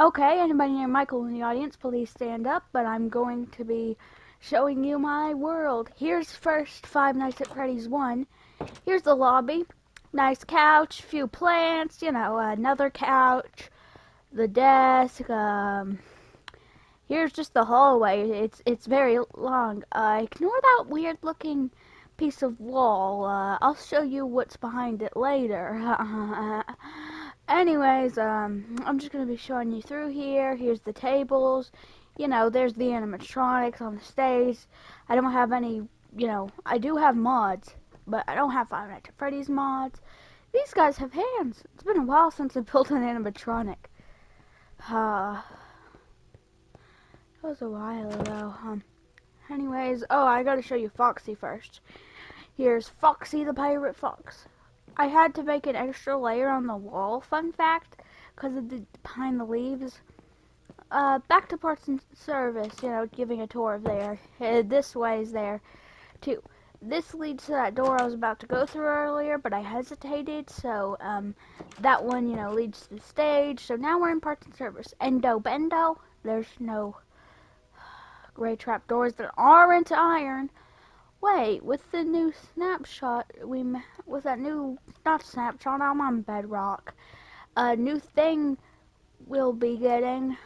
Okay, anybody named Michael in the audience, please stand up, but I'm going to be showing you my world. Here's first Five Nights at Freddy's 1. Here's the lobby. Nice couch, few plants, another couch, the desk, here's just the hallway. It's very long. Ignore that weird looking piece of wall. I'll show you what's behind it later. Anyways, I'm just gonna be showing you through here. Here's the tables. There's the animatronics on the stage. I don't have any, I do have mods, but I don't have Five Nights at Freddy's mods. These guys have hands. It's been a while since I built an animatronic. That was a while ago. Anyways, I gotta show you Foxy first. Here's Foxy the Pirate Fox. I had to make an extra layer on the wall, fun fact, because of the behind the leaves. Back to parts and service, giving a tour of there. This way is there, too. This leads to that door I was about to go through earlier, but I hesitated, so, that one, leads to the stage. So now we're in parts and service. Endo Bendo, there's no gray trapdoors that aren't iron. Wait, with the new snapshot, with that new, not snapshot, I'm on Bedrock. A new thing we'll be getting.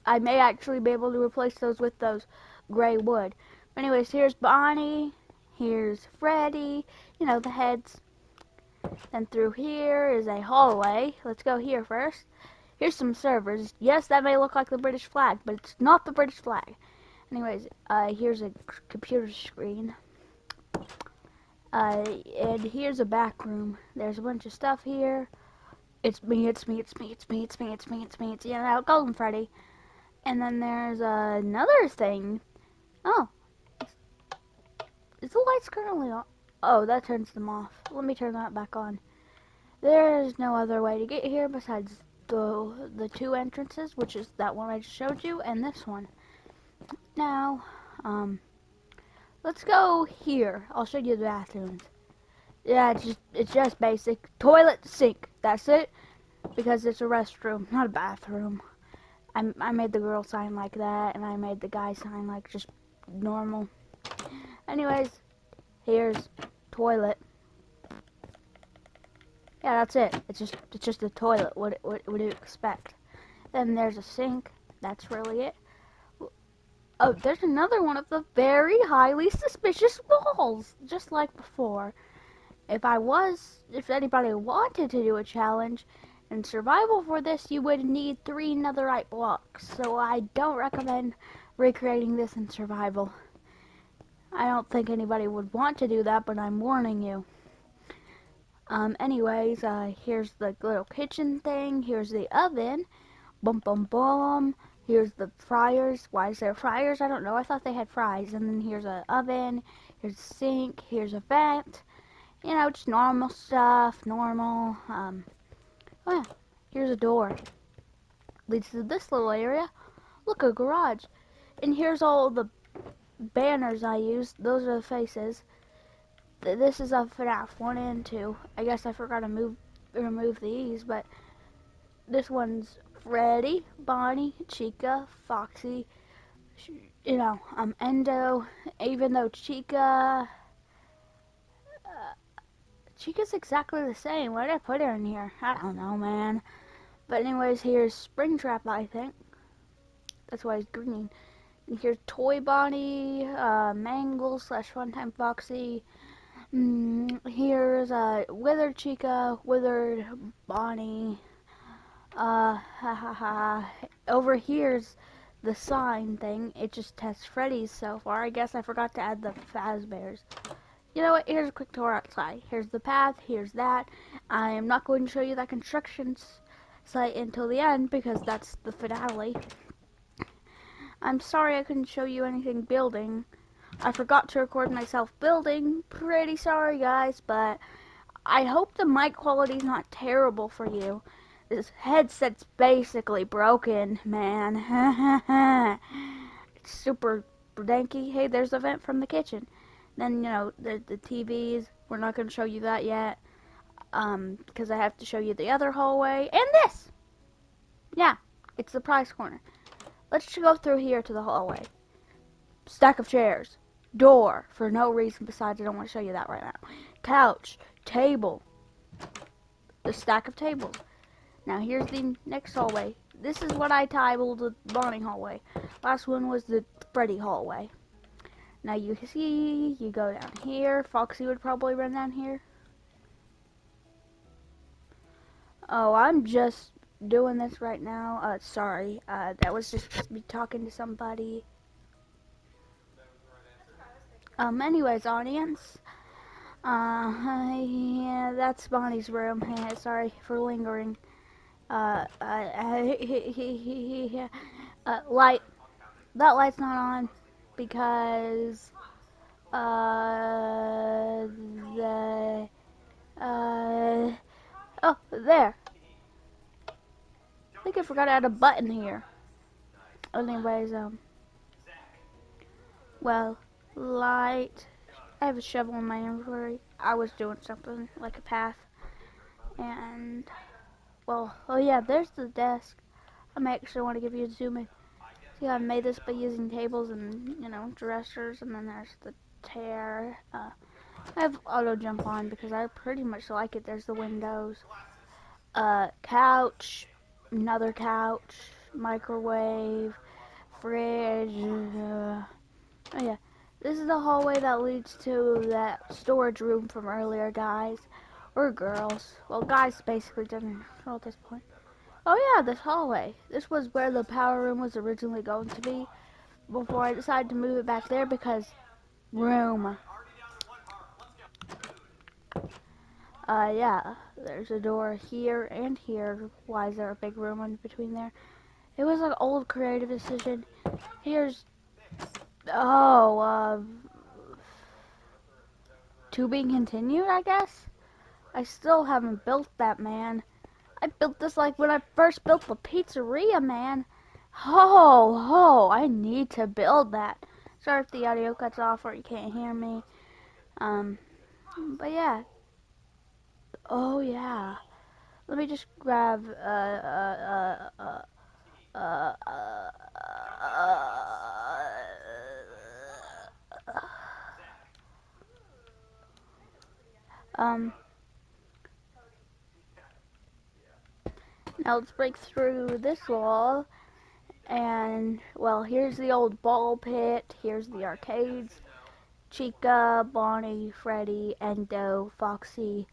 I may actually be able to replace those with those gray wood. But anyways, here's Bonnie. Here's Freddy. The heads. Then through here is a hallway. Let's go here first. Here's some servers. Yes, that may look like the British flag, but it's not the British flag. Anyways, here's a computer screen. And here's a back room. There's a bunch of stuff here. It's me, it's me, it's me, it's me, it's me, it's me, it's me, it's Golden Freddy. And then there's another thing. Oh, is the lights currently on? Oh, that turns them off. Let me turn that back on. There's no other way to get here besides the two entrances, which is that one I just showed you, and this one. Now, let's go here. I'll show you the bathrooms. Yeah, it's just basic. Toilet, sink. That's it. Because it's a restroom, not a bathroom. I made the girl sign like that, and I made the guy sign like just normal. Anyways, here's toilet. Yeah, that's it. It's just a toilet. What do you expect? Then there's a sink. That's really it. Oh, there's another one of the very highly suspicious walls, just like before. If anybody wanted to do a challenge in survival for this, you would need 3 netherite blocks. So I don't recommend recreating this in survival. I don't think anybody would want to do that, but I'm warning you. Anyways, here's the little kitchen thing. Here's the oven. Bum bum bum. Here's the fryers. Why is there fryers? I don't know. I thought they had fries. And then here's an oven. Here's a sink. Here's a vent. Just normal stuff. Normal. Oh yeah. Here's a door. Leads to this little area. Look, a garage. And here's all the banners I used. Those are the faces. This is a FNAF 1 and 2. I guess I forgot to remove these, but this one's Freddy, Bonnie, Chica, Foxy, Endo, even though Chica's exactly the same. Why did I put her in here? I don't know, man. But anyways, here's Springtrap, I think. That's why he's green. And here's Toy Bonnie, Mangle / Funtime Foxy. Here's Withered Chica, Withered Bonnie. Over here's the sign thing. It just tests Freddy's so far. I guess I forgot to add the Fazbears. You know what? Here's a quick tour outside. Here's the path. Here's that. I am not going to show you that construction site until the end because that's the finale. I'm sorry I couldn't show you anything building. I forgot to record myself building. Pretty sorry, guys, but I hope the mic quality is not terrible for you. This headset's basically broken, man. It's super danky. Hey, there's a vent from the kitchen. Then, the TVs. We're not going to show you that yet. Because I have to show you the other hallway. And this! Yeah, It's the prize corner. Let's just go through here to the hallway. Stack of chairs. Door, for no reason besides I don't want to show you that right now. Couch. Table. The stack of tables. Now here's the next hallway. This is what I titled the Bonnie hallway. Last one was the Freddy hallway. Now you see, you go down here. Foxy would probably run down here. Oh, I'm just doing this right now. Sorry. That was just me talking to somebody. Anyways, audience. Yeah, that's Bonnie's room. Sorry for lingering. Light. That light's not on because, the, oh, there. I think I forgot to add a button here. Anyways, well, light. I have a shovel in my inventory. I was doing something like a path. And, well, oh yeah, there's the desk. I may actually want to give you a zoom in. See, I made this by using tables and, dressers, and then there's the tear. I have auto jump on because I pretty much like it. There's the windows. Couch, another couch, microwave, fridge. Oh yeah, this is the hallway that leads to that storage room from earlier, guys. Or girls. Well, guys basically doesn't know at this point. Oh yeah, this hallway. This was where the power room was originally going to be before I decided to move it back there because room. Yeah, there's a door here and here. Why is there a big room in between there? It was an old creative decision. Here's, oh, to be continued, I guess? I still haven't built that, man. I built this like when I first built the pizzeria, man. I need to build that. Sorry if the audio cuts off or you can't hear me. But yeah. Oh, yeah. Let me just grab, uh, uh, um, now let's break through this wall. And, well, here's the old ball pit. Here's the arcades. Chica, Bonnie, Freddy, Endo, Foxy.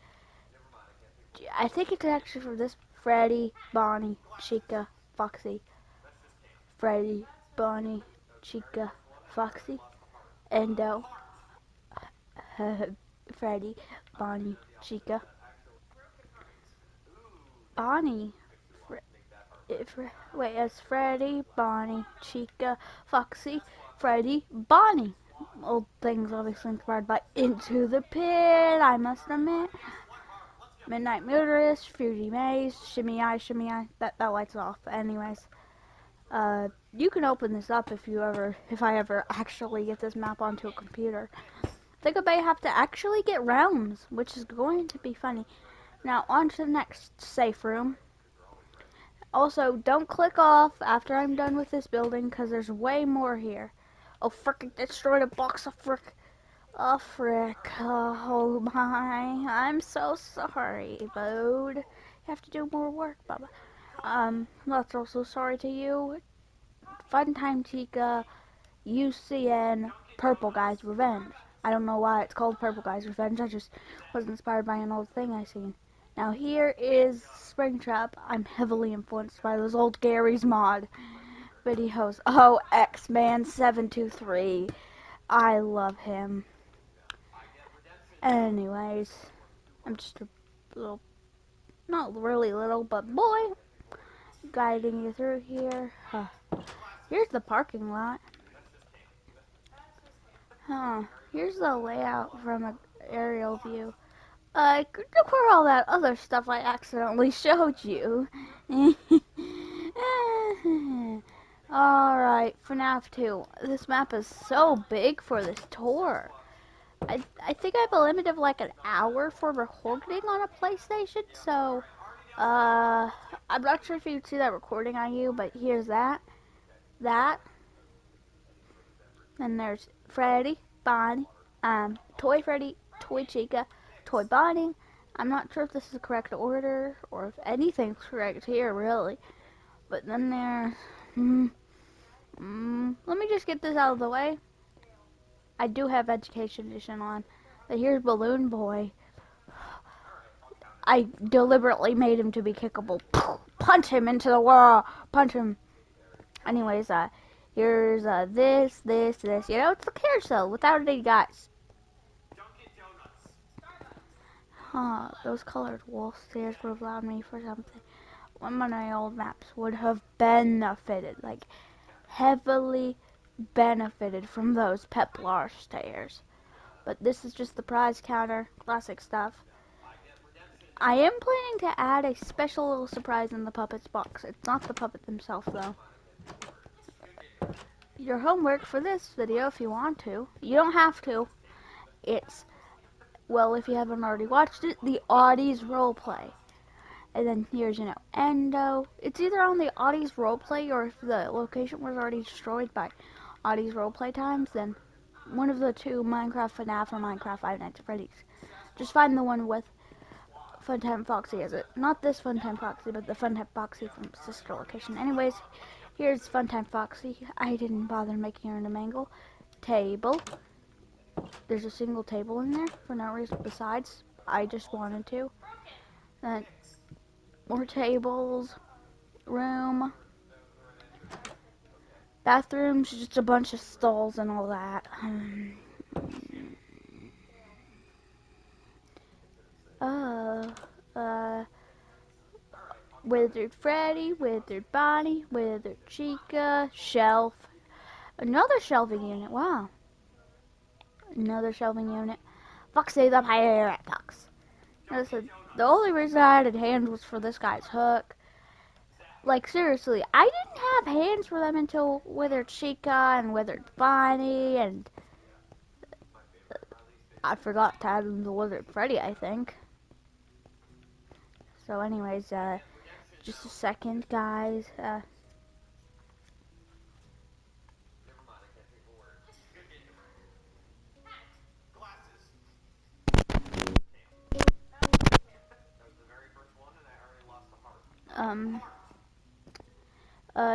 I think it's actually from this. Freddy, Bonnie, Chica, Foxy. Freddy, Bonnie, Chica, Foxy, Endo. Freddy, Bonnie, Chica, Bonnie. Wait, it's Freddy, Bonnie, Chica, Foxy, Freddy, Bonnie. Old things obviously inspired by Into the Pit, I must admit. Midnight Motorist, Fuji Maze, Shimmy I. That light's off. Anyways, you can open this up if I ever actually get this map onto a computer. I think I may have to actually get rounds, which is going to be funny. Now, on to the next safe room. Also, don't click off after I'm done with this building, because there's way more here. Oh, frick, I destroyed a box of frick. Oh, frick. Oh, my. I'm so sorry, bud. You have to do more work, Bubba. That's also sorry to you. Funtime Chica, UCN, Purple Guy's Revenge. I don't know why it's called Purple Guy's Revenge. I just was inspired by an old thing I seen. Now here is Springtrap. I'm heavily influenced by those old Gary's Mod videos. Oh, X-Man723. I love him. Anyways, I'm just a little, not really little, but boy, guiding you through here. Here's the parking lot. Here's the layout from an aerial view. Look for all that other stuff I accidentally showed you. Alright, FNAF 2. This map is so big for this tour. I think I have a limit of like an hour for recording on a PlayStation, so, I'm not sure if you can see that recording on you, but here's that. Then there's Freddy, Bonnie, Toy Freddy, Toy Chica, Toy Bonnie. I'm not sure if this is the correct order or if anything's correct here, really. But then there's... let me just get this out of the way. I do have Education Edition on. But here's Balloon Boy. I deliberately made him to be kickable. Punch him into the wall. Punch him. Anyways, here's this. You know, it's the carousel without any guys. Those colored wall stairs would have allowed me for something. One of my old maps would have benefited, like heavily benefited from those Peplar stairs. But this is just the prize counter, classic stuff. I am planning to add a special little surprise in the Puppets box. It's not the puppet himself, though. Your homework for this video, if you want to. You don't have to. It's, well, if you haven't already watched it, the Audie's Roleplay. And then here's, you know, Endo. It's either on the Audie's Roleplay, or if the location was already destroyed by Audie's Roleplay times, then one of the two, Minecraft FNAF or Minecraft Five Nights at Freddy's. Just find the one with Funtime Foxy as it. Not this Funtime Foxy, but the Funtime Foxy from sister location. Anyways, here's Funtime Foxy. I didn't bother making her into Mangle. Table. There's a single table in there for no reason besides. I just wanted to. Then more tables. Room. Bathrooms, just a bunch of stalls and all that. Withered Freddy, Withered Bonnie, Withered Chica, shelf. Another shelving unit, wow. Another shelving unit. Foxy the Pirate Fox. Listen, the only reason I added hands was for this guy's hook. Like, seriously, I didn't have hands for them until Withered Chica and Withered Bonnie, and I forgot to add them to Withered Freddy, I think. So anyways, just a second, guys.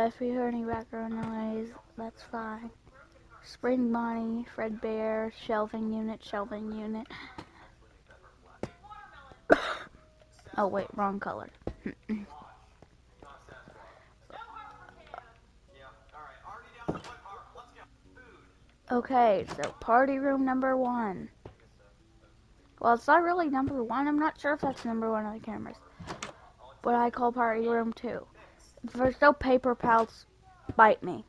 If you hear any background noise, that's fine. Spring Bonnie, Fredbear, shelving unit. Oh wait, wrong color. Okay, so party room number 1. Well, it's not really number 1. I'm not sure if that's number 1 on the cameras. But I call party room 2. If there's no paper pals, bite me.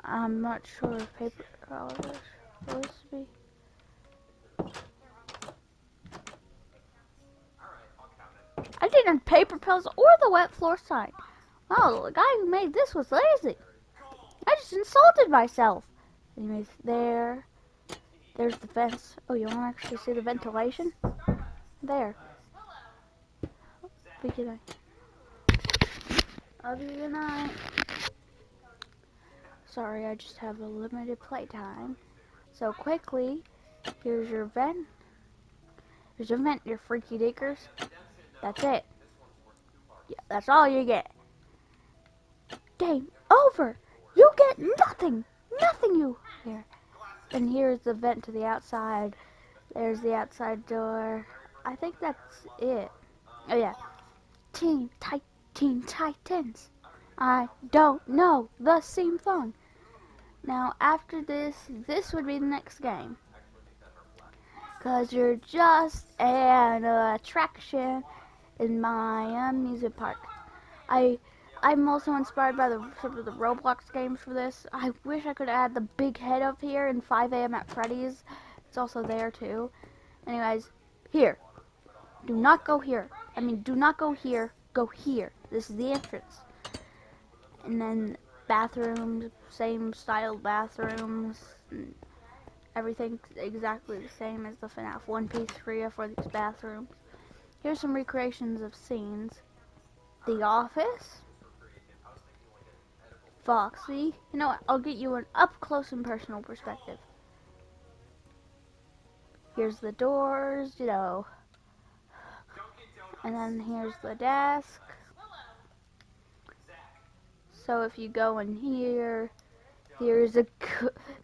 I'm not sure if paper pals are supposed to be. I didn't paper pals or the wet floor sign. Wow, the guy who made this was lazy. I just insulted myself. Anyways, there's the fence. Oh, you want to actually see the ventilation? There. Good night. Love you, good night. Sorry, I just have a limited playtime. So quickly, here's your vent. Here's your vent, your freaky dickers. That's it. Yeah, that's all you get. Game over. You get nothing. Nothing you hear. And here's the vent to the outside. There's the outside door. I think that's it. Oh yeah. Teen Titans. I don't know the theme song. Now after this would be the next game. Cause you're just an attraction in my amusement park. I'm also inspired by some of the Roblox games for this. I wish I could add the big head up here in 5 a.m. at Freddy's. It's also there too. Anyways, here. Do not go here. I mean, do not go here. Go here. This is the entrance. And then bathrooms, same style bathrooms. Everything's exactly the same as the FNAF One Piece area for these bathrooms. Here's some recreations of scenes. The Office, Foxy. You know what? I'll get you an up close and personal perspective. Here's the doors, you know. And then here's the desk. So if you go in here, here's the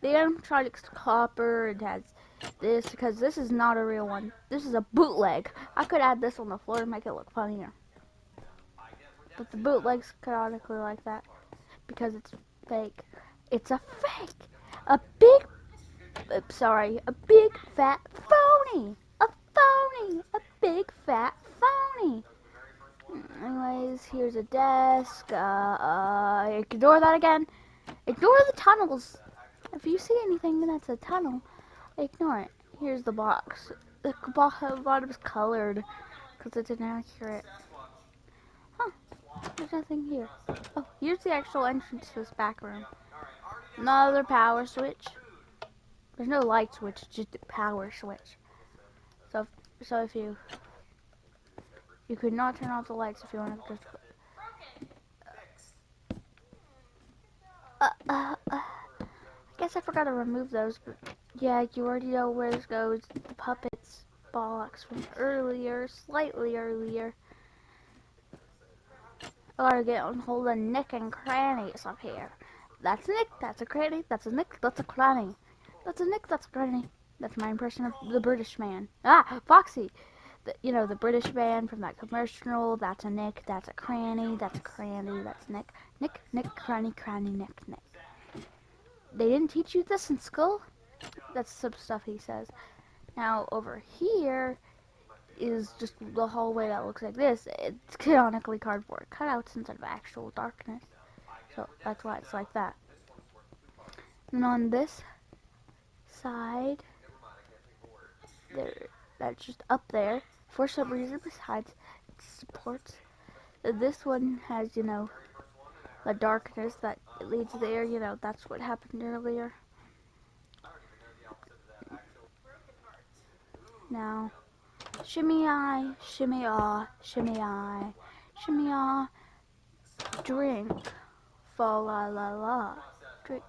animatronics copper. It has this because this is not a real one. This is a bootleg. I could add this on the floor to make it look funnier. But the bootleg's canonically like that because it's fake. It's a fake. A big, a big fat phony. A phony. A big fat phony. Anyways, here's a desk. Ignore that again. Ignore the tunnels. If you see anything that's a tunnel, ignore it. Here's the box. The bottom is colored because it's inaccurate. Huh, there's nothing here. Oh, here's the actual entrance to this back room. Another power switch. There's no light switch, just a power switch. So if you could not turn off the lights if you wanted to just... I guess I forgot to remove those, but yeah, you already know where this goes. The puppets box from earlier, slightly earlier. I gotta get on hold of Nick and Crannies up here. That's Nick, that's a cranny, that's a Nick, that's a cranny. That's a Nick, that's a cranny. That's my impression of the British man. Ah, Foxy! You know, the British man from that commercial. That's a Nick, that's a cranny, that's a cranny, that's Nick. Nick, Nick, cranny, cranny, Nick, Nick. They didn't teach you this in school? That's some stuff he says. Now, over here is just the hallway that looks like this. It's canonically cardboard cutouts instead of actual darkness. So that's why it's like that. And on this side, that's just up there. For some reason, besides it supports, this one has, you know, the darkness that leads there. You know, that's what happened earlier. Now, shimmy I, shimmy ah, shimmy I, shimmy ah, drink, fa la la la, drink.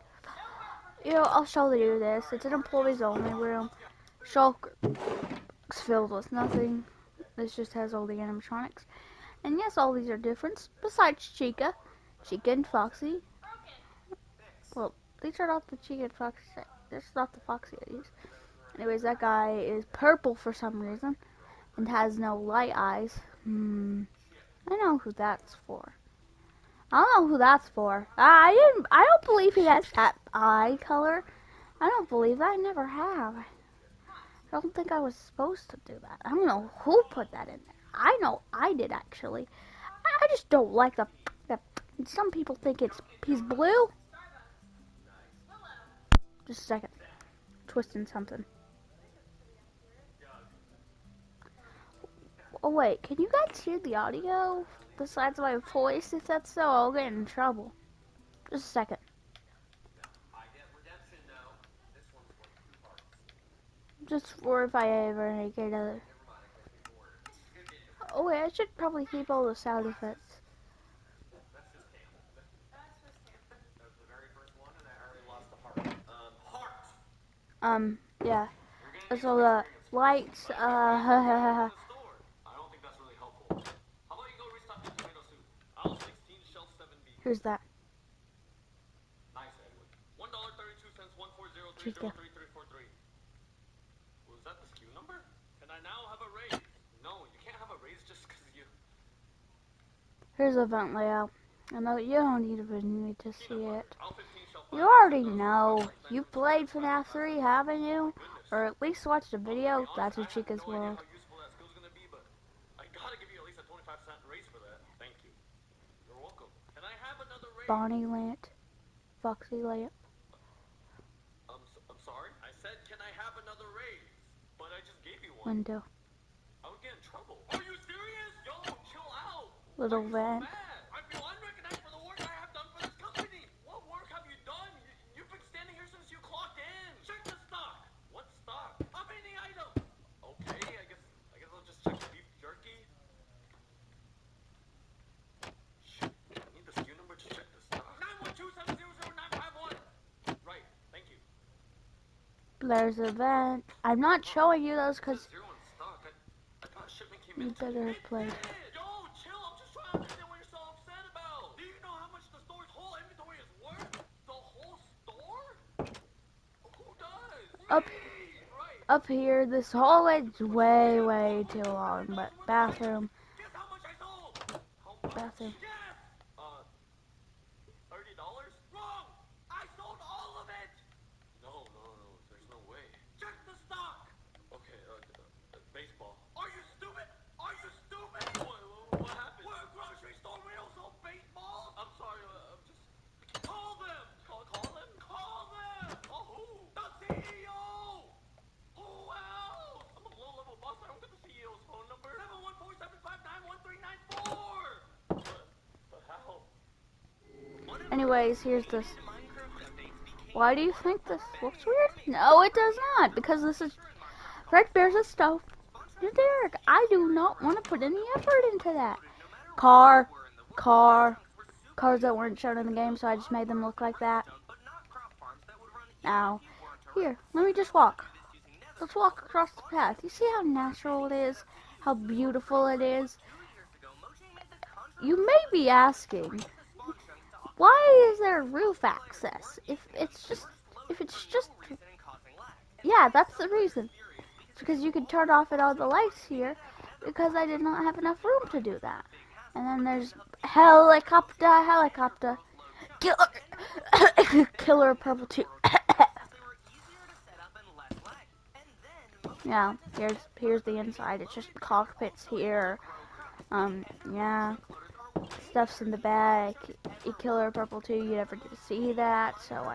You know, I'll show you this. It's an employees only room. Shulk filled with nothing. This just has all the animatronics. And yes, all these are different, besides Chica. Chica and Foxy. Well, these are not the Chica and Foxy. This is not the Foxy I use. Anyways, that guy is purple for some reason. And has no light eyes. I know who that's for. I don't know who that's for. I don't believe he has that eye color. I don't believe that. I never have. I don't think I was supposed to do that. I don't know who put that in there. I know I did actually. I just don't like the some people think he's blue. Just a second. Twisting something. Oh wait, can you guys hear the audio besides my voice? If that's so, I'll get in trouble. Just a second. Just for if I ever make another. Oh wait, I should probably keep all the sound effects. Yeah. So the lights, here's that. Chica. Here's a vent layout. I know you don't even need to see it. You already know. You played FNAF 3, haven't you? Or at least watched a video. That's a Chica's World. Bonnie Lant. Foxy Lamp. Window. Little vent. There's a vent. I'm not showing you those because you better play. Yo, chill. I'm just trying to understand what you're so upset about. Do you know how much the store's whole inventory is worth? The whole store? Who does? Up, Right. up here, this hallway's way too long. But bathroom, Guess how much I sold? How much? bathroom. Guess. $30? Wrong. I sold all of it. No. There's no way. Check the stock. Okay. Baseball. Are you stupid? Are you stupid? What happened? We're a grocery store. We don't sell baseballs. I'm sorry. I'm just. Call them. Call them. Call them. Call who? The CEO. Who else? I'm a low-level boss. I don't get the CEO's phone number. 714-759-1394. But how? Anyways, here's this. Why do you think this looks weird? No, it does not, because this is Fredbear's a stove. Derek, I do not want to put any effort into that. Cars that weren't shown in the game, so I just made them look like that. Now, here, let me just walk. Let's walk across the path. You see how natural it is? How beautiful it is? You may be asking, why is there roof access? If it's just, yeah, that's the reason. It's because you can turn off all the lights here, because I did not have enough room to do that. And then there's helicopter, killer purple too. Yeah, here's the inside. It's just cockpits here. Yeah, stuff's in the back. Killer purple too. You never get to see that, so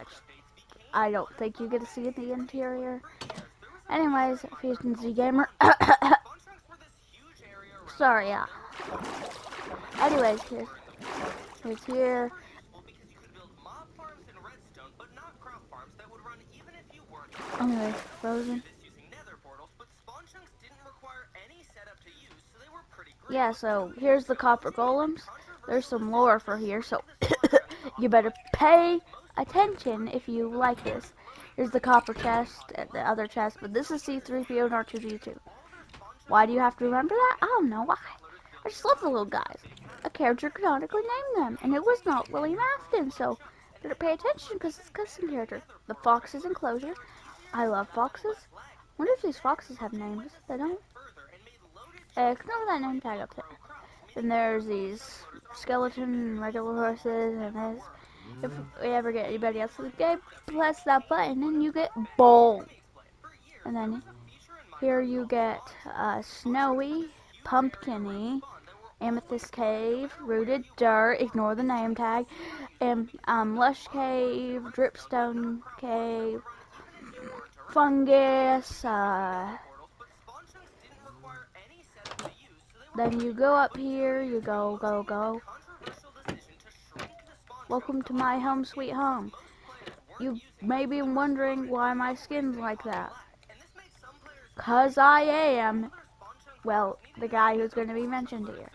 I don't think you get to see the interior. Anyways, Fusion Z Gamer. Sorry, yeah. Anyways, here's here. Anyway, Frozen. Yeah, so here's the copper golems. There's some lore for here, so you better pay attention if you like this. Here's the copper chest and the other chest, but this is C-3PO and R2-D2. Why do you have to remember that? I don't know why. I just love the little guys. A character canonically named them, and it was not William Afton, so better pay attention because it's a custom character. The fox's enclosure. I love foxes. Wonder if these foxes have names. They don't. Ignore that name tag up there. Then there's these skeleton regular horses, and this. If we ever get anybody else in the game, press that button and you get Bull. And then here you get Snowy, Pumpkiny, Amethyst Cave, Rooted Dirt, ignore the name tag, and Lush Cave, Dripstone Cave, Fungus, then you go up here, you go. Welcome to my home sweet home. You may be wondering why my skin's like that. 'Cause I am, well, the guy who's going to be mentioned here.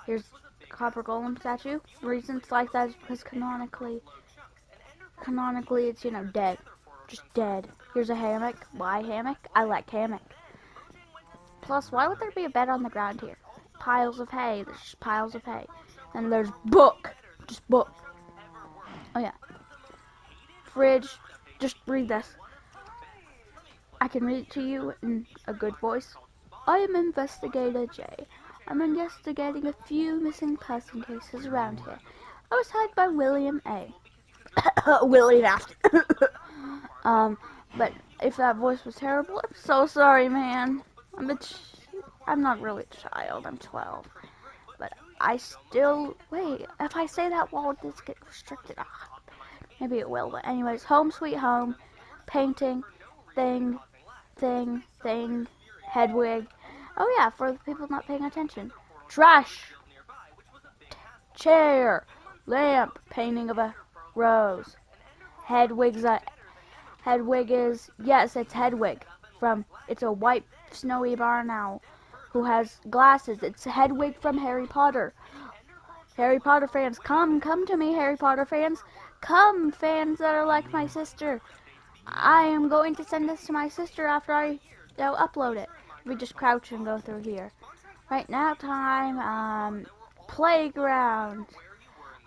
Here's the Copper Golem statue. Reasons like that is because canonically it's, dead. Just dead. Here's a hammock. Why hammock? I like hammock. Plus, why would there be a bed on the ground here? Piles of hay. There's just piles of hay. And there's book. Just book. Oh, yeah. Fridge. Just read this. I can read it to you in a good voice. I am Investigator J. I'm investigating a few missing person cases around here. I was hired by William A. William Afton. But if that voice was terrible, I'm so sorry, man. I'm not really a child. I'm 12. But I still... Wait, if I say that, won't this get restricted? Maybe it will, but anyways, home sweet home, painting, thing, Hedwig. Oh yeah, for the people not paying attention. Trash, chair, lamp, painting of a rose. Hedwig is, yes, it's Hedwig from, it's a white snowy barn owl who has glasses. It's Hedwig from Harry Potter. Harry Potter fans, come to me, Harry Potter fans. Come, fans that are like my sister. I am going to send this to my sister after I upload it. We just crouch and go through here. Right now, time, playground.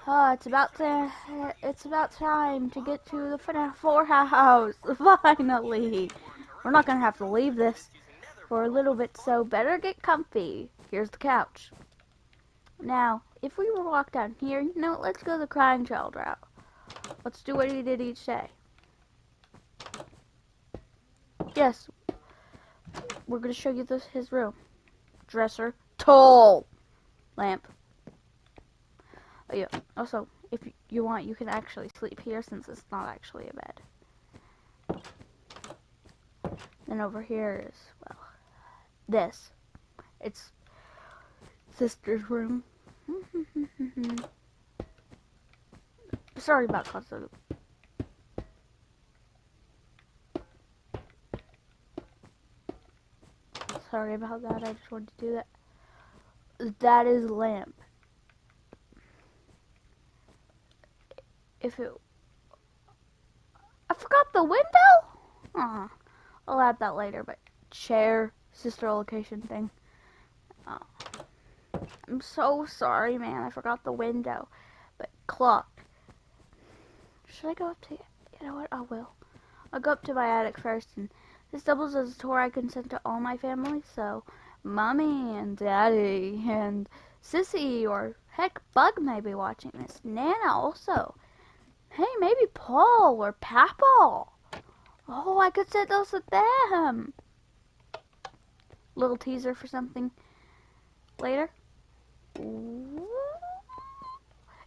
Oh, it's about time to get to the FNAF 4 house. Finally. We're not gonna have to leave this for a little bit, so better get comfy. Here's the couch. Now, if we were to walk down here, let's go the crying child route. Let's do what he did each day. Yes, we're gonna show you his room. Dresser, tall lamp. Oh yeah. Also, if you want, you can actually sleep here since it's not actually a bed. Then over here is, well, this. It's sister's room. Sorry about constant. Sorry about that. I just wanted to do that. That is lamp. If it, I forgot the window. I'll add that later. But chair, sister location thing. Oh, I'm so sorry, man. I forgot the window. But clock. Should I go up to? You know what? I will. I'll go up to my attic first, and this doubles as a tour I can send to all my family. So, mommy and daddy and Sissy, or heck, Bug may be watching this. Nana also. Hey, maybe Paul or Papa. Oh, I could send those to them. Little teaser for something later. Ooh.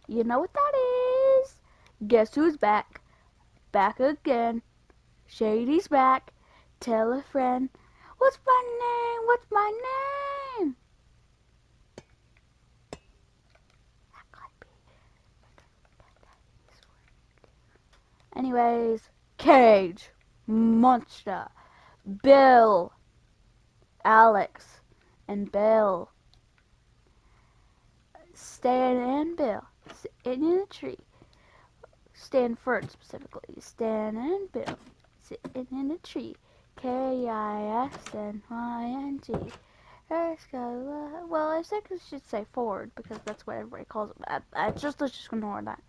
You know what that is? Guess who's back? Back again. Shady's back. Tell a friend. What's my name? What's my name? Anyways, Cage, Monster, Bill, Alex, and Bill. Stan and Bill sitting in a tree. Stanford specifically. Stan and Bill sitting in a tree. K-I-S-N-Y-N-G. Well, I think it should say Ford because that's what everybody calls it. Let's just ignore that.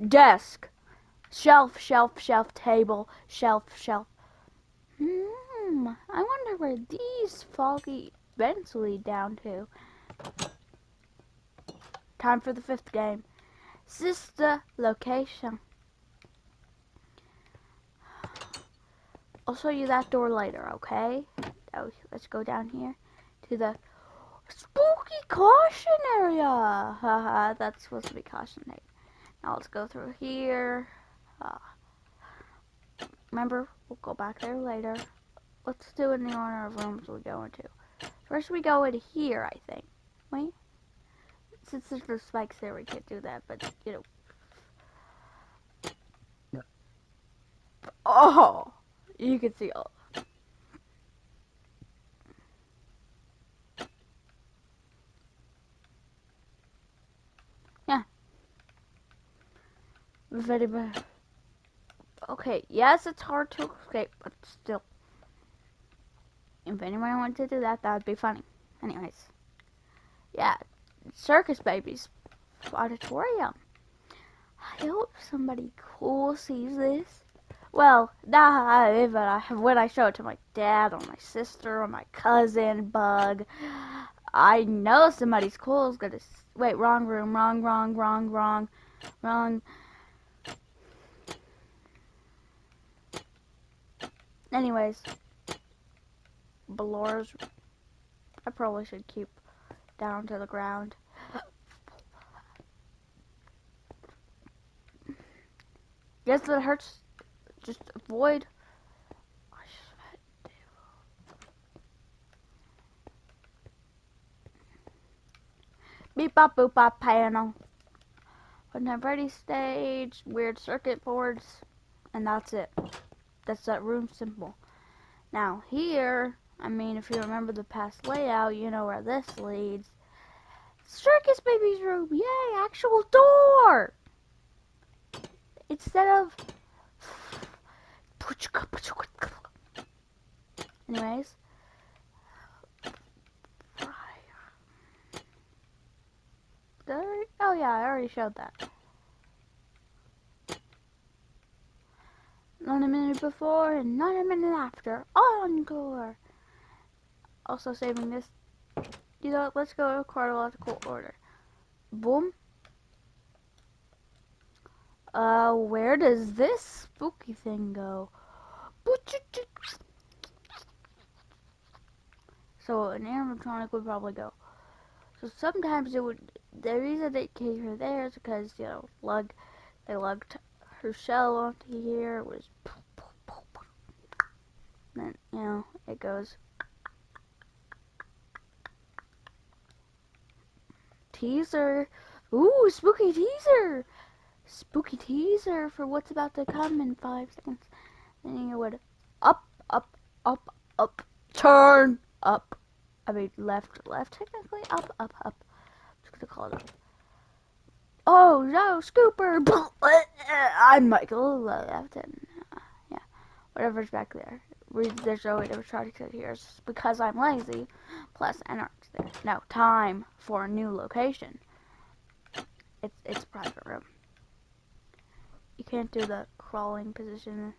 Desk. Shelf, shelf, shelf, table, shelf, shelf. I wonder where these foggy vents lead down to. Time for the 5th game. Sister location. I'll show you that door later, okay? Oh, let's go down here to the spooky caution area. Haha, that's supposed to be caution tape. Now let's go through here. Remember, we'll go back there later. Let's do it in the order of rooms we go into. First we go in here, I think. Wait. Since there's no spikes there, we can't do that, but, Oh! You can see all. Yeah. Very bad. Okay, yes, it's hard to escape, but still. If anyone wanted to do that, that would be funny. Anyways. Yeah. Circus Babies Auditorium. I hope somebody cool sees this. Well, nah, but when I show it to my dad or my sister or my cousin, Bug, I know somebody's cool is gonna. Wait, wrong room, wrong. Anyways, Ballor's. I probably should keep down to the ground. Yes, that hurts. Just avoid. Beep bop boop bop panel. When I'm ready stage, weird circuit boards, and that's it. That's that room symbol. Now here, I mean, if you remember the past layout, you know where this leads. Circus Baby's room, yay, actual door! Instead of Anyways. Oh yeah, I already showed that. Not a minute before and not a minute after. Encore! Also saving this. You know, let's go in chronological order. Boom. Where does this spooky thing go? So an animatronic would probably go. So sometimes it would. The reason it came from there is because they lugged her shell onto here. It was. Then it goes. Teaser. Ooh, spooky teaser. Spooky teaser for what's about to come in 5 seconds. Then you would up, up, up, up, turn up. I mean left, technically up, up, up. I'm just gonna call it up. Oh no, Scooper! I'm Michael left and yeah, whatever's back there. There's no animatronics in here because I'm lazy. Plus, Anarch's there. No, time for a new location. It's a private room. You can't do the crawling position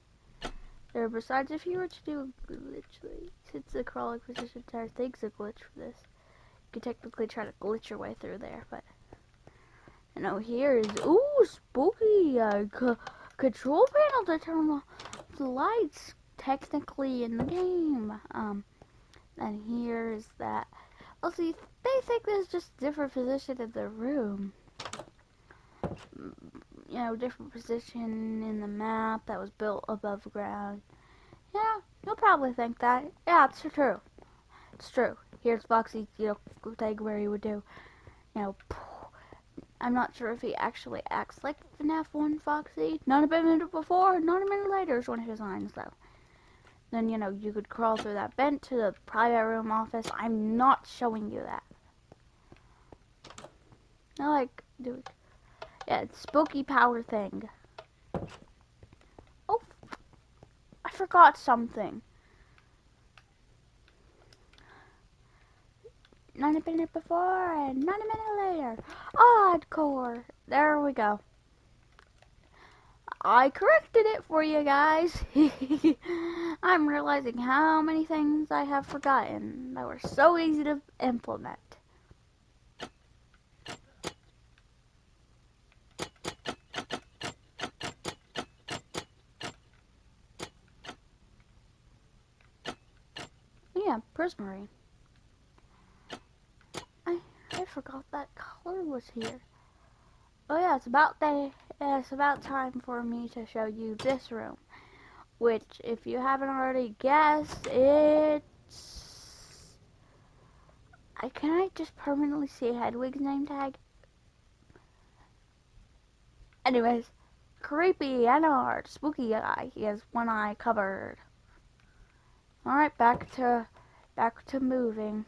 there. Besides, if you were to do glitch, since the crawling position entire thing's a glitch for this, you could technically try to glitch your way through there. But here is spooky control panel to turn on the lights. Technically in the game. And here is that. Well, see, they think there's just different position in the room. Different position in the map that was built above ground. Yeah, you'll probably think that. Yeah, it's true. It's true. Here's Foxy, thing where he would do, I'm not sure if he actually acts like FNAF 1 Foxy. Not a minute before, not a minute later is one of his lines, though. Then, you could crawl through that vent to the private room office. I'm not showing you that. Dude. Yeah, it's spooky power thing. Oh, I forgot something. Not a minute before and not a minute later. Oddcore. There we go. I corrected it for you guys. I'm realizing how many things I have forgotten that were so easy to implement. Yeah, Prismarine. I forgot that color was here. Oh yeah, it's about time for me to show you this room. Which, if you haven't already guessed, it's... Can I just permanently see Hedwig's name tag? Anyways, creepy Ennard, spooky guy. He has one eye covered. Alright, back to moving.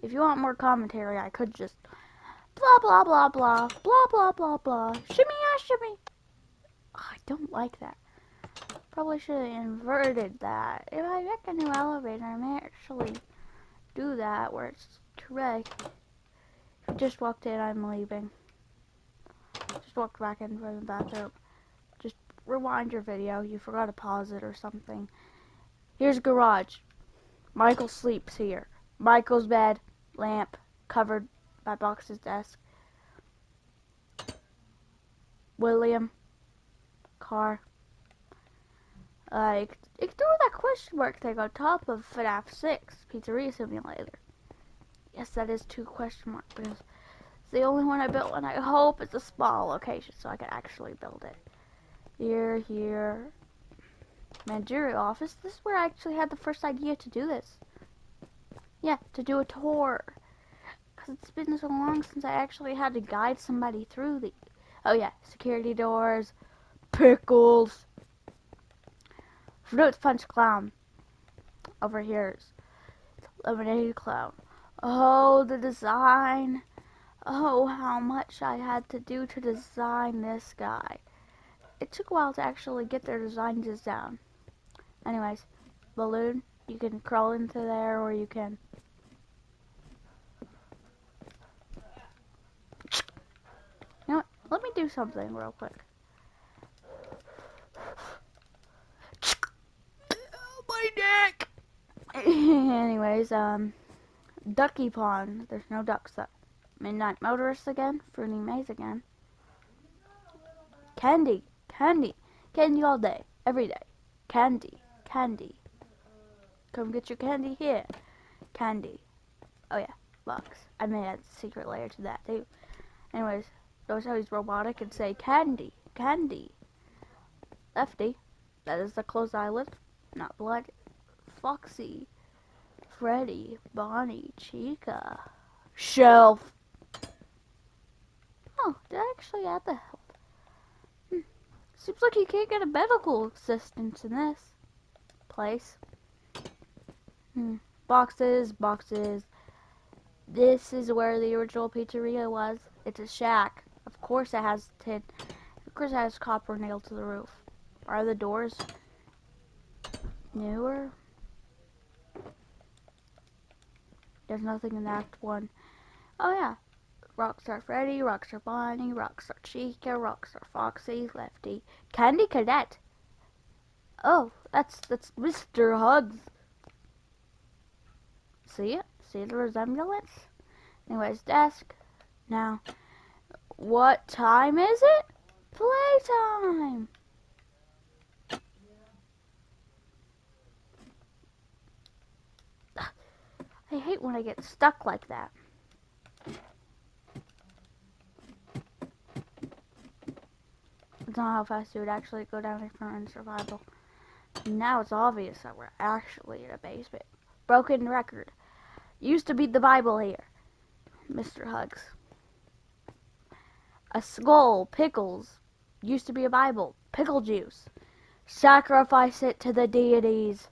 If you want more commentary, I could just blah blah blah blah blah blah blah blah shimmy ya shimmy. Oh, I don't like that. Probably should have inverted that. If I make a new elevator, I may actually do that where it's correct. If you just walked in, I'm leaving. Just walked back in from the bathroom. Just rewind your video. You forgot to pause it or something. Here's garage. Michael sleeps here. Michael's bed, lamp, covered by Box's desk. William, car. Ignore that question mark thing on top of FNAF 6 Pizzeria Simulator. Yes, that is 2 question marks because it's the only one I built, and I hope it's a small location so I can actually build it. Here. Managerial office. This is where I actually had the first idea to do this. Yeah, to do a tour. Because it's been so long since I actually had to guide somebody through the... Oh yeah, security doors, pickles, Fruit Punch Clown. Over here is Lemonade Clown. Oh, the design. Oh, how much I had to do to design this guy. it took a while to actually get their designs down. Anyways, balloon, you can crawl into there or you can... You know what? Let me do something real quick. Oh, my neck! Anyways, Ducky Pond. There's no ducks though. Midnight Motorist again. Fruity Maze again. Candy. Candy. Candy all day. Every day. Candy. Candy. Come get your candy here. Candy. Oh yeah. Box. I may add a secret layer to that too. Anyways, notice how he's robotic and say candy. Candy. Lefty. That is the closed eyelid. Not blood. Foxy. Freddy. Bonnie. Chica. Shelf. Oh, did I actually add the help? Seems like you can't get a medical assistance in this place. Boxes, boxes. This is where the original pizzeria was. It's a shack. Of course it has tin. Of course it has copper nailed to the roof. Are the doors newer? There's nothing in Act 1. Oh yeah. Rockstar Freddy, Rockstar Bonnie, Rockstar Chica, Rockstar Foxy, Lefty, Candy Cadet. Oh, that's Mr. Hugs. See it? See the resemblance? Anyways, desk. Now, what time is it? Playtime! I hate when I get stuck like that. It's not how fast you would actually go down if you're in survival. Now it's obvious that we're actually in a basement. Broken record. Used to be the Bible here. Mr. Hugs. A skull, pickles. Used to be a Bible. Pickle juice. Sacrifice it to the deities.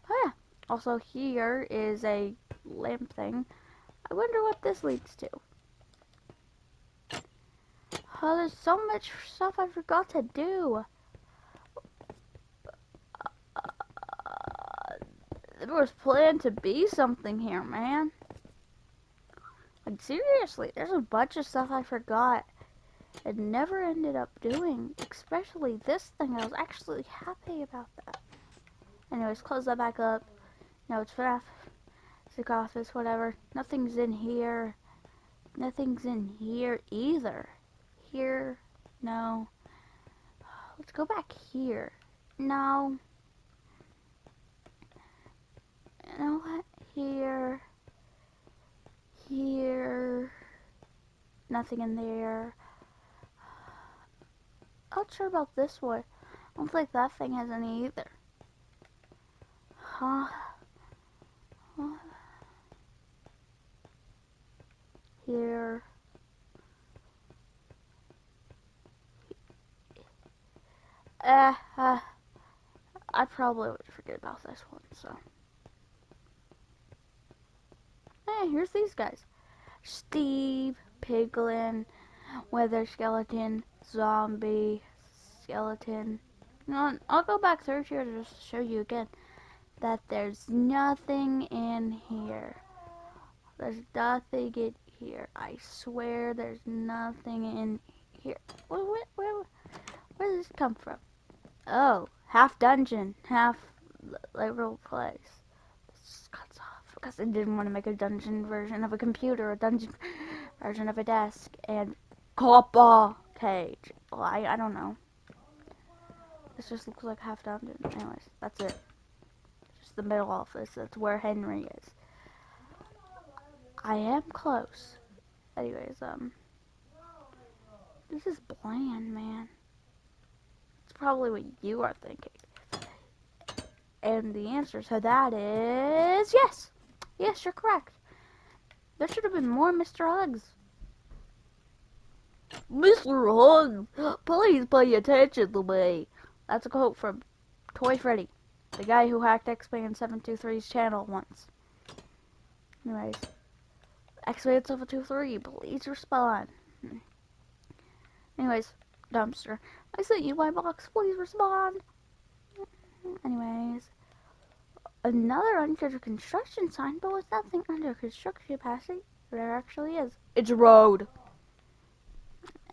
Oh yeah. Also here is a lamp thing. I wonder what this leads to. Oh, there's so much stuff I forgot to do. There was planned to be something here, man. Like, seriously, there's a bunch of stuff I forgot and never ended up doing. Especially this thing. I was actually happy about that. Anyways, close that back up. No, it's FNAF. Sick office, whatever. Nothing's in here. Nothing's in here either. Here, no. Let's go back here. No. You know what? Here. Here. Nothing in there. Not sure about this one. I don't think that thing has any either. Huh? Here. I probably would forget about this one, so. Hey, here's these guys. Steve, Piglin, Weather Skeleton, Zombie, Skeleton. You know what? I'll go back through here to just show you again that there's nothing in here. There's nothing in here. I swear there's nothing in here. Where did this come from? Oh, half dungeon, half literal place. This cuts off because I didn't want to make a dungeon version of a computer, a dungeon version of a desk, and copper cage. Well, I don't know. This just looks like half dungeon. Anyways, that's it. Just the middle office. That's where Henry is. I am close. Anyways, this is bland, man. It's probably what you are thinking. And the answer to that is yes. Yes, you're correct. There should have been more Mr. Hugs. Mr. Hugs, please pay attention to me. That's a quote from Toy Freddy, the guy who hacked Xman723's channel once. Anyways, Xman723, please respond. Anyways, dumpster. I sent you my box. Please respond. Anyways, another under construction sign, but with nothing under construction passing, there actually is. It's a road.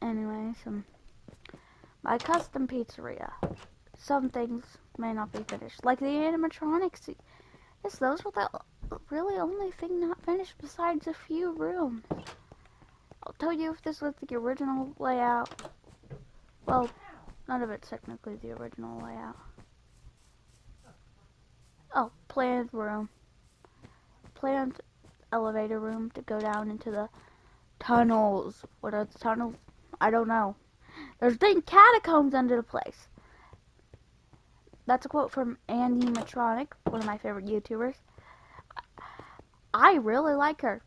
Anyways, my custom pizzeria. Some things may not be finished, like the animatronics. Yes, those were the really only thing not finished besides a few rooms. I'll tell you if this was the original layout. Well, none of it's technically the original layout. Oh, planned room. Planned elevator room to go down into the tunnels. What are the tunnels? I don't know. There's big catacombs under the place. That's a quote from Andy Matronic, one of my favorite YouTubers. I really like her.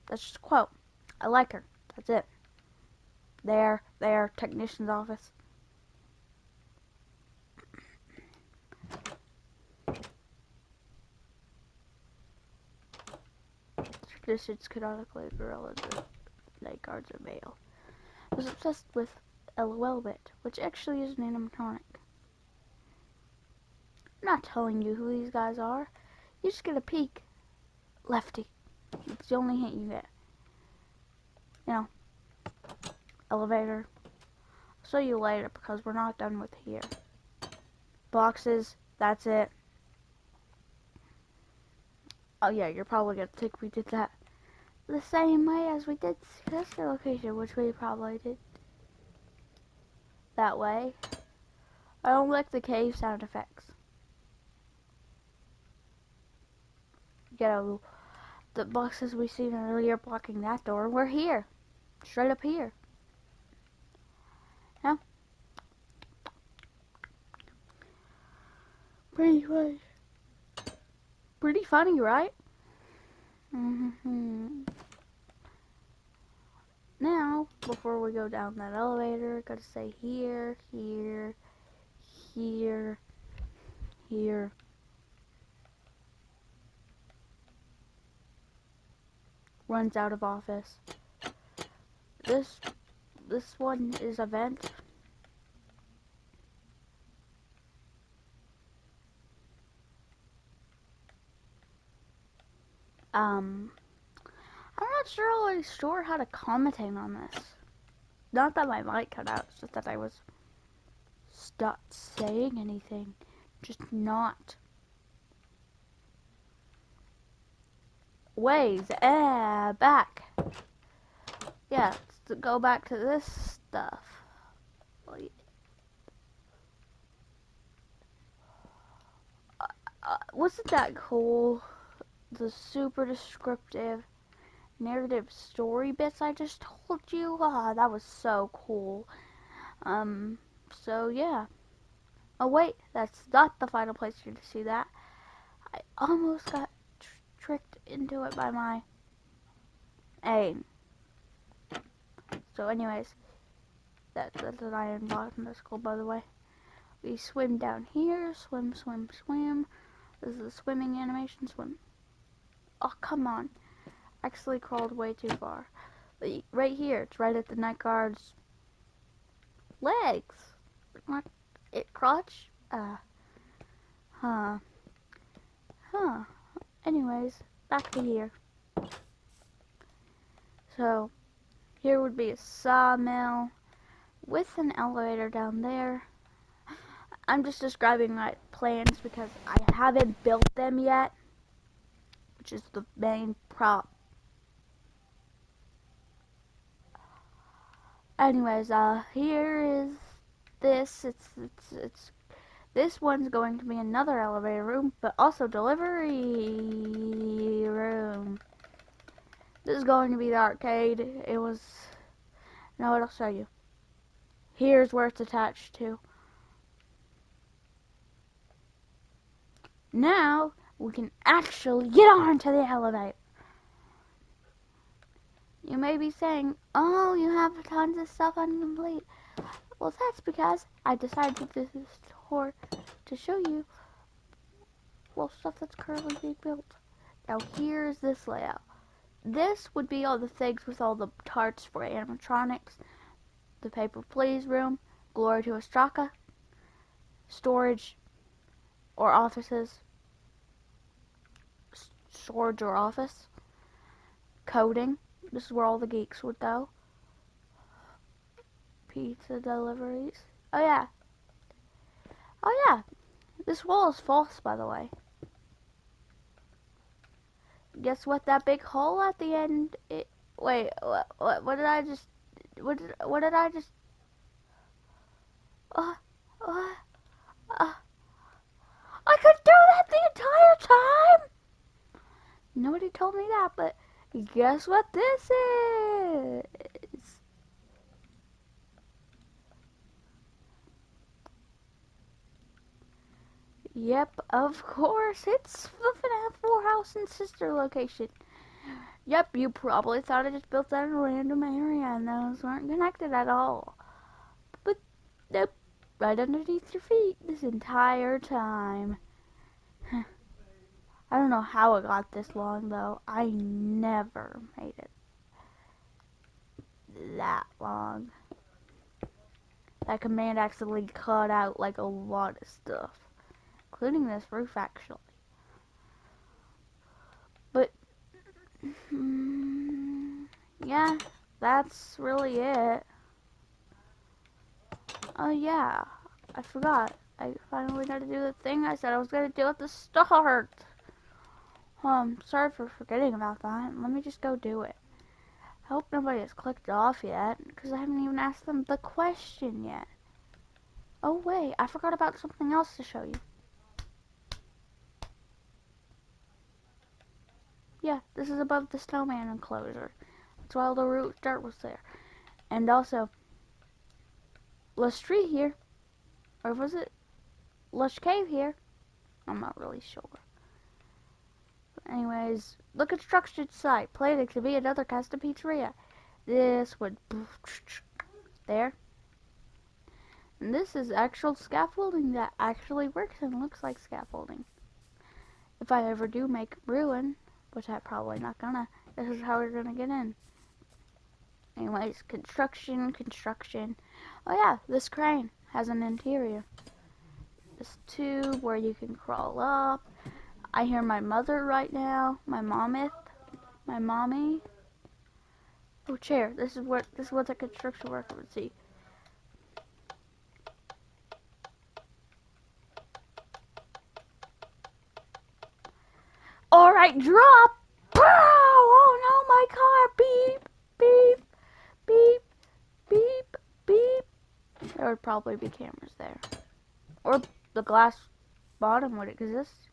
That's just a quote. I like her. That's it. There, technician's office. Traditions canonically gorilla night guards are male. Was obsessed with LOL bit, which actually is an animatronic. I'm not telling you who these guys are. You just get a peek. Lefty. It's the only hint you get. You know, elevator. I'll show you later because we're not done with here. Boxes. That's it. Oh yeah, you're probably gonna think we did that the same way as we did sister location, which we probably did that way. I don't like the cave sound effects. You know, the boxes we seen earlier blocking that door, we're here. Straight up here. Yeah. Pretty funny. Pretty funny, right? Now, before we go down that elevator, gotta say here, here, here, here. Runs out of office. This one is a vent. I'm not really sure how to commentate on this. Not that my mic cut out, it's just that I was stuck saying anything. Just not. Ways, back. Yeah, let's go back to this stuff. Wasn't that cool? The super descriptive narrative story bits I just told you. That was so cool. So yeah. Oh wait, that's not the final place you're to see that. I almost got tricked into it by my aim. So anyways, that's an iron block in the school, by the way. We swim down here, swim, swim, swim. This is the swimming animation, swim. Oh, come on. Actually crawled way too far. But right here, it's right at the night guard's legs. Not it crotch? Huh. Anyways, back to here. So, here would be a sawmill with an elevator down there. I'm just describing my plans because I haven't built them yet, which is the main prop. Anyways, here is this. It's this one's going to be another elevator room, but also delivery room. This is going to be the arcade. It was. No, I'll show you. Here's where it's attached to. Now we can actually get onto the elevator. You may be saying, oh, you have tons of stuff incomplete. Well, that's because I decided to do this tour to show you, well, stuff that's currently being built. Now, here's this layout. This would be all the things with all the parts for animatronics. the Paper Please room, Glory to Ostraka, storage or offices, storage or office, coding, this is where all the geeks would go, pizza deliveries, oh yeah, this wall is false, by the way. Guess what? That big hole at the end. Wait, what did I just? What did I just? Uh, uh, uh, I could do that the entire time. Nobody told me that, but guess what this is? Yep, of course, it's the FNAF 4 house and sister location. Yep, you probably thought I just built that in a random area and those weren't connected at all. But nope, right underneath your feet this entire time. I don't know how it got this long though. I never made it that long. That command accidentally cut out like a lot of stuff, including this roof actually. But yeah, that's really it. Oh yeah, I forgot. I finally got to do the thing I said I was going to do at the start. Sorry for forgetting about that. Let me just go do it. I hope nobody has clicked off yet, because I haven't even asked them the question yet. Oh wait, I forgot about something else to show you. Yeah, this is above the snowman enclosure. That's why all the root dirt was there. And also, Lush Tree here, or was it Lush Cave here? I'm not really sure. But anyways, the construction site plated to be another custom pizzeria. This would there. And this is actual scaffolding that actually works and looks like scaffolding. If I ever do make ruin, which I'm probably not gonna, this is how we're gonna get in. Anyways, construction. Oh yeah, this crane has an interior. This tube where you can crawl up. I hear my mother right now. My mommy. Oh, chair. This is what a construction worker would see. All right, drop. Pow! Oh no, my car. Beep, beep, beep, beep, beep. There would probably be cameras there, or the glass bottom would exist.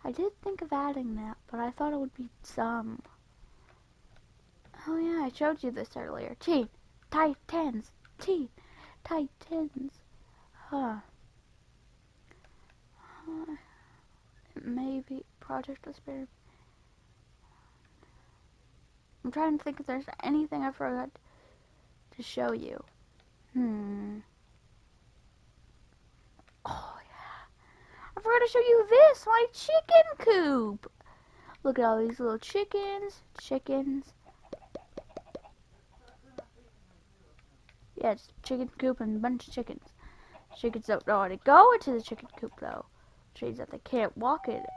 I did think of adding that, but I thought it would be some. Oh yeah, I showed you this earlier. Titans. Titans. Huh. Maybe Project Experiment. I'm trying to think if there's anything I forgot to show you. Oh yeah. I forgot to show you this, my chicken coop. Look at all these little chickens. Yeah, it's a chicken coop and a bunch of chickens. Chickens don't know how to go into the chicken coop though. Which means that they can't walk in it,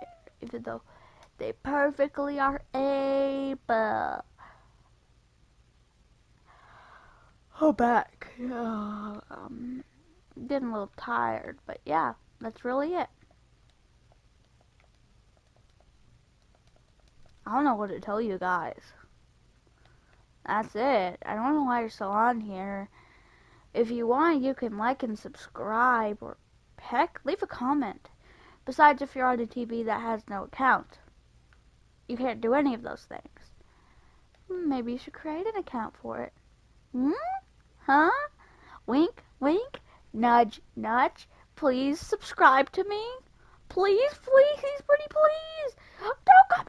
even though they perfectly are able. Oh, back. Getting a little tired, but yeah, that's really it. I don't know what to tell you guys. That's it. I don't know why you're still on here. If you want, you can like and subscribe, or heck, leave a comment. Besides, if you're on a TV that has no account, you can't do any of those things. Maybe you should create an account for it. Huh? Wink, wink, nudge, nudge. Please subscribe to me. Please, please, pretty please. Don't come